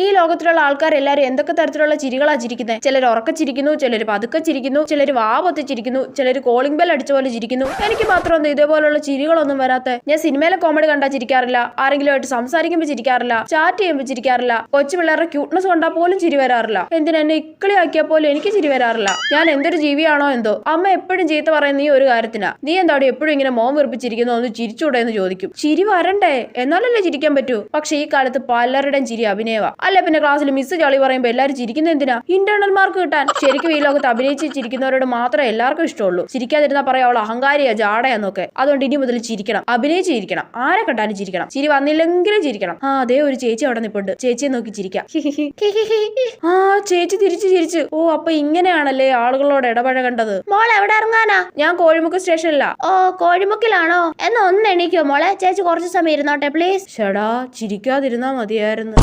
ഈ ലോകത്തിലുള്ള ആൾക്കാരെല്ലാരും എന്തൊക്കെ തരത്തിലുള്ള ചിരികളാ ചിരിക്കുന്നത്? ചിലർ ഉറക്ക ചിരിക്കുന്നു, ചിലർ പതുക്കെ ചിരിക്കുന്നു, ചിലർ വാ പൊത്തി ചിരിക്കുന്നു, ചിലർ കോളിംഗ് ബെൽ അടിച്ച പോലെ ചിരിക്കുന്നു. എനിക്ക് മാത്രമൊന്നും ഇതേപോലുള്ള ചിരികളൊന്നും വരാത്ത. ഞാൻ സിനിമയിലെ കോമഡി കണ്ടാ ചിരിക്കാറില്ല, ആരെങ്കിലും ആയിട്ട് സംസാരിക്കുമ്പോൾ ചിരിക്കാറില്ല, ചാറ്റ് ചെയ്യുമ്പോൾ ചിരിക്കാറില്ല, കൊച്ചു പിള്ളേരുടെ ക്യൂട്ട്നെസ് കണ്ടാൽ പോലും ചിരി വരാറില്ല. എന്തിനെന്നെ ഇക്കിളിയാക്കിയാൽ പോലും എനിക്ക് ചിരി വരാറില്ല. ഞാൻ എന്തൊരു ജീവിയാണോ എന്തോ. അമ്മ എപ്പോഴും ചീത്ത പറയുന്ന ഈ ഒരു കാര്യത്തിനാ. നീ എന്താടി എപ്പോഴും ഇങ്ങനെ മോൻ വെറുപ്പിച്ചിരിക്കുന്നു, ഒന്ന് ചിരിച്ചൂടെ എന്ന് ചോദിക്കും. ചിരി വരണ്ടേ, എന്നാലല്ലേ ചിരിക്കാൻ പറ്റൂ. പക്ഷെ ഈ കാലത്ത് പലരുടെയും ചിരി അഭിനയവാ. അല്ല പിന്നെ ക്ലാസ്സിൽ മിസ് ചളി പറയുമ്പോ എല്ലാരും ചിരിക്കുന്ന എന്തിനാ? ഇന്റേണൽ മാർക്ക് കിട്ടാൻ. ശരിക്കും ഈ ലോകത്ത് അഭിനയിച്ച് ചിരിക്കുന്നവരോട് മാത്രമേ എല്ലാവർക്കും ഇഷ്ടമുള്ളൂ. ചിരിക്കാതിരുന്നാ പറയാ അവൾ അഹങ്കാരിയാ, ജാടയാന്നൊക്കെ. അതുകൊണ്ട് ഇനി മുതൽ ചിരിക്കണം, അഭിനയിച്ച് ചിരിക്കണം, ആരെ കണ്ടാലും ചിരിക്കണം. ചിരി വന്നില്ലെങ്കിലും ചിരിക്കണം. അതേ ഒരു ചേച്ചി അവിടെ നിപ്പുണ്ട്, ചേച്ചിയെ നോക്കി ചിരിക്കാം. ചേച്ചി തിരിച്ചു ചിരിച്ചു. ഓ, അപ്പൊ ഇങ്ങനെയാണല്ലേ ആളുകളോട് ഇടപഴകേണ്ടത്. മോൾ എവിടെ ഇറങ്ങാനാ? ഞാൻ കോഴിമുക്ക് സ്റ്റേഷനിലാ. ഓ, കോഴിമുക്കിലാണോ? എന്നാ ഒന്ന് എണീക്കോ മോളെ, ചേച്ചി കുറച്ച് സമയം ഇരുന്നോട്ടെ പ്ലീസ്. ചേടാ, ചിരിക്കാതിരുന്നാ മതിയായിരുന്നു.